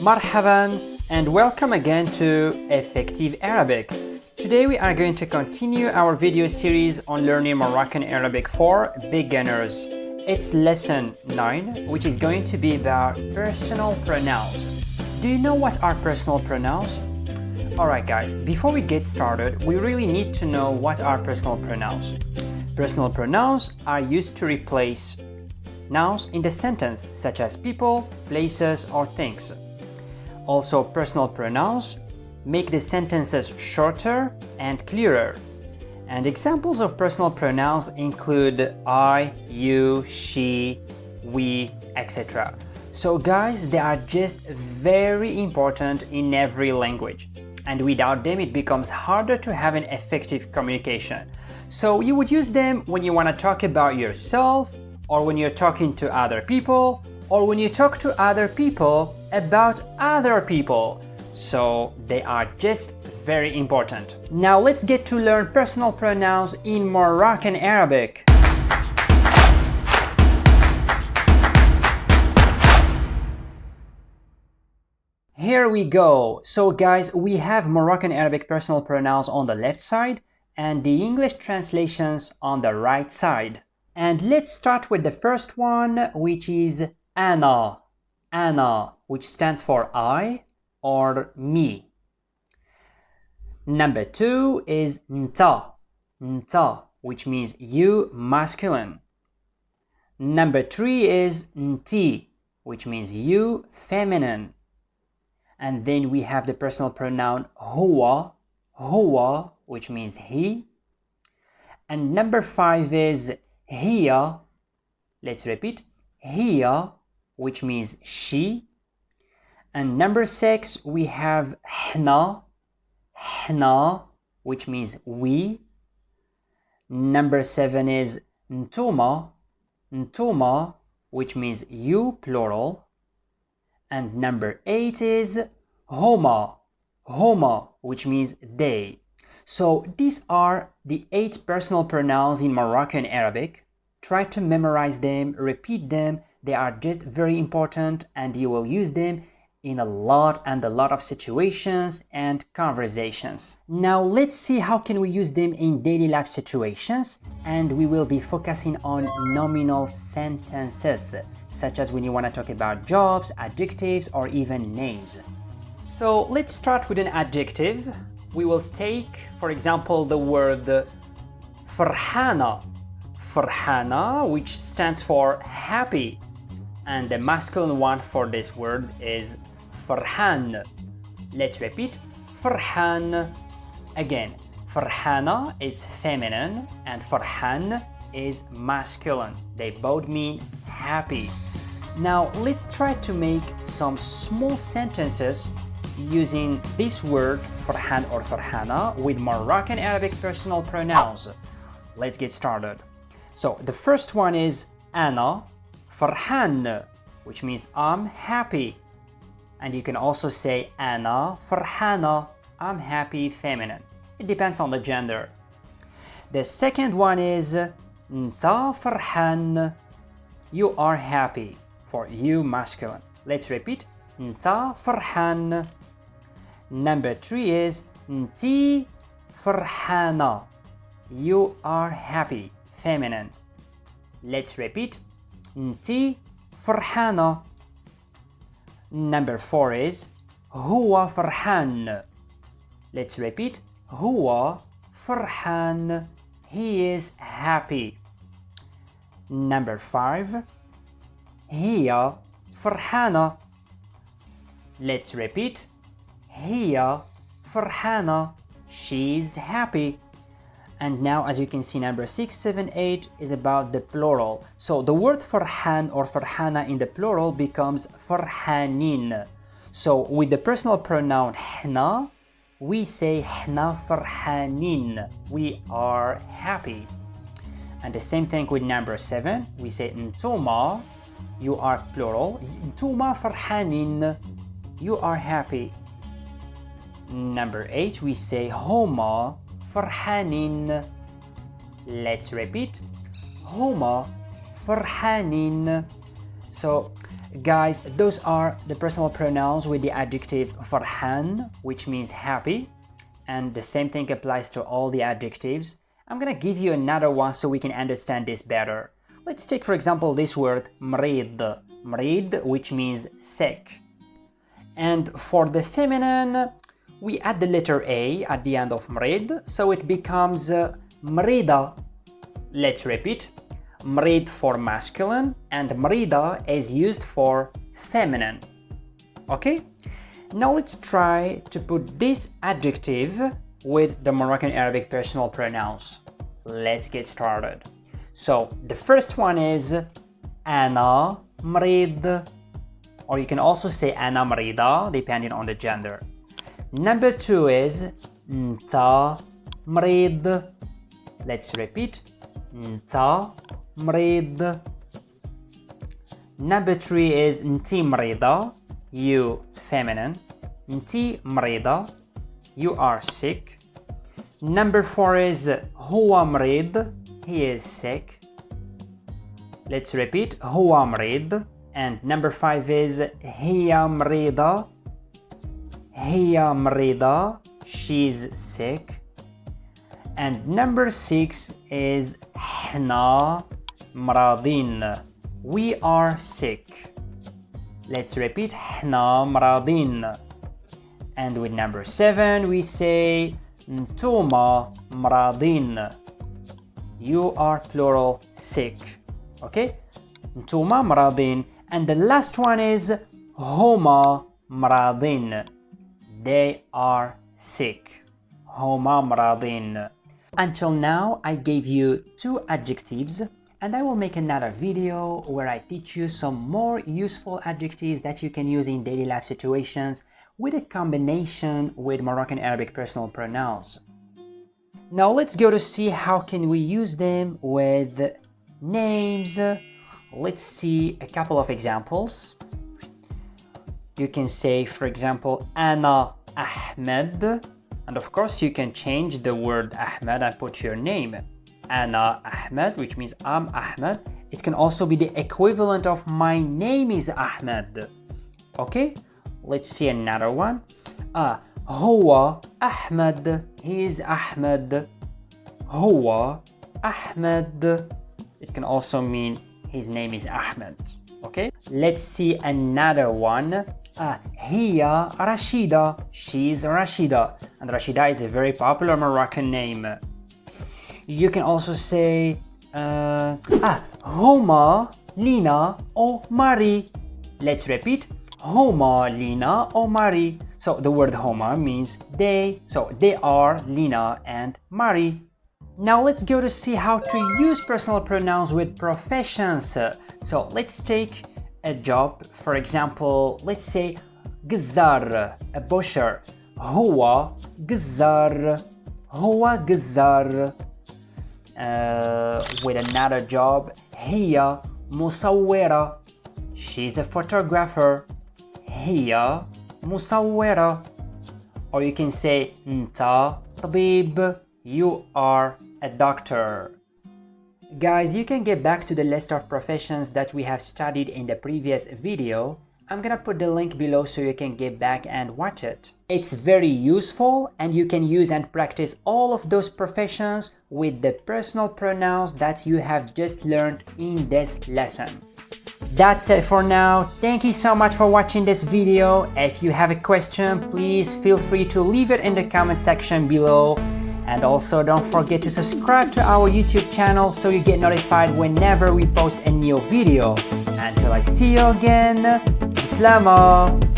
Marhaban and welcome again to Effective Arabic. Today we are going to continue our video series on learning Moroccan Arabic for beginners. It's lesson 9, which is going to be about personal pronouns. Do you know what are personal pronouns? Alright guys, before we get started, we really need to know what are personal pronouns. Personal pronouns are used to replace nouns in the sentence, such as people, places, or things. Also, personal pronouns make the sentences shorter and clearer. And examples of personal pronouns include I, you, she, we, etc. So guys, they are just very important in every language. And without them, it becomes harder to have an effective communication. So you would use them when you want to talk about yourself, or when you're talking to other people, or when you talk to other people about other people. So they are just very important. Now let's get to learn personal pronouns in Moroccan Arabic. Here we go. So guys, we have Moroccan Arabic personal pronouns on the left side and the English translations on the right side. And let's start with the first one, which is ana. Ana, which stands for I or me. Number 2 is nta. Nta, which means you, masculine. Number 3 is nti, which means you, feminine. And then we have the personal pronoun huwa, huwa, which means he. And number 5 is hiya. Let's repeat, hiya, which means she. And number 6, we have hna, hna, which means we. Number 7 is ntuma, ntuma, which means you, plural. And number 8 is homa, homa, which means they. So these are the 8 personal pronouns in Moroccan Arabic. Try to memorize them, repeat them. They are just very important and you will use them in a lot of situations and conversations. Now let's see how can we use them in daily life situations, and we will be focusing on nominal sentences, such as when you want to talk about jobs, adjectives, or even names. So let's start with an adjective. We will take, for example, the word farhana. Farhana, which stands for happy. And the masculine one for this word is farhan. Let's repeat, farhan. Again, farhana is feminine and farhan is masculine. They both mean happy. Now let's try to make some small sentences using this word farhan or farhana with Moroccan Arabic personal pronouns. Let's get started. So the first one is ana farhan, which means I'm happy. And you can also say ana farhana, I'm happy, feminine. It depends on the gender. The second one is nta farhan, you are happy, for you, masculine. Let's repeat, nta farhan. Number 3 is nti farhana, you are happy, feminine. Let's repeat, nti farhana. Number 4 is huwa farhan. Let's repeat, huwa farhan, he is happy. Number 5, hiya farhana. Let's repeat, hiya farhana, she's happy. And now, as you can see, number 6, 7, 8 is about the plural. So the word farhan or farhana in the plural becomes farhanin. So with the personal pronoun hna, we say hna farhanin, we are happy. And the same thing with number 7, we say ntuma, you are plural, ntuma farhanin, you are happy. Number 8, we say homa farhanin. Let's repeat, homa farhanin. So guys, those are the personal pronouns with the adjective farhan, which means happy, and the same thing applies to all the adjectives. I'm gonna give you another one so we can understand this better. Let's take for example this word mrid, which means sick. And for the feminine, we add the letter A at the end of mrid, so it becomes mrida. Let's repeat. Mrid for masculine and mrida is used for feminine. Okay? Now let's try to put this adjective with the Moroccan Arabic personal pronouns. Let's get started. So the first one is ana mrid, or you can also say ana mrida depending on the gender. Number two is nta mrid. Let's repeat. Nta mrid. Number three is nti mrida, you feminine. Nti mrida, you are sick. Number four is huwa mrid, he is sick. Let's repeat. Huwa mrid. And number five is hiya mrida, hiya mrida, she's sick. And number six is hna mradin, we are sick. Let's repeat. Hna mradin. And with number seven we say ntuma mradin, you are plural sick. Okay? Ntuma mradin. And the last one is homa mradin, they are sick. Homa mradin. Until now I gave you two adjectives, and I will make another video where I teach you some more useful adjectives that you can use in daily life situations with a combination with Moroccan Arabic personal pronouns. Now let's go to see how can we use them with names. Let's see a couple of examples. You can say, for example, Ana Ahmed, and of course you can change the word Ahmed and put your name. Ana Ahmed, which means I'm Ahmed. It can also be the equivalent of my name is Ahmed. Okay, let's see another one. Huwa Ahmed, he is Ahmed. Huwa Ahmed. It can also mean his name is Ahmed. Okay, let's see another one. Hiya Rashida, she's Rashida, and Rashida is a very popular Moroccan name. You can also say Homa Lina or Mari. Let's repeat. Homa Lina or Mari. So the word Homa means they, so they are Lina and Mari. Now let's go to see how to use personal pronouns with professions. So let's take a job. For example, let's say Gzar, a butcher. Huwa Gzar, Huwa Gzar. With another job, Hiya Musawwira, she's a photographer. Hiya Musawwira. Or you can say Nta Tabib, you are a doctor. Guys, you can get back to the list of professions that we have studied in the previous video. I'm gonna put the link below so you can get back and watch it. It's very useful and you can use and practice all of those professions with the personal pronouns that you have just learned in this lesson. That's it for now. Thank you so much for watching this video. If you have a question, please feel free to leave it in the comment section below. And also don't forget to subscribe to our YouTube channel so you get notified whenever we post a new video. Until I see you again, Bislama!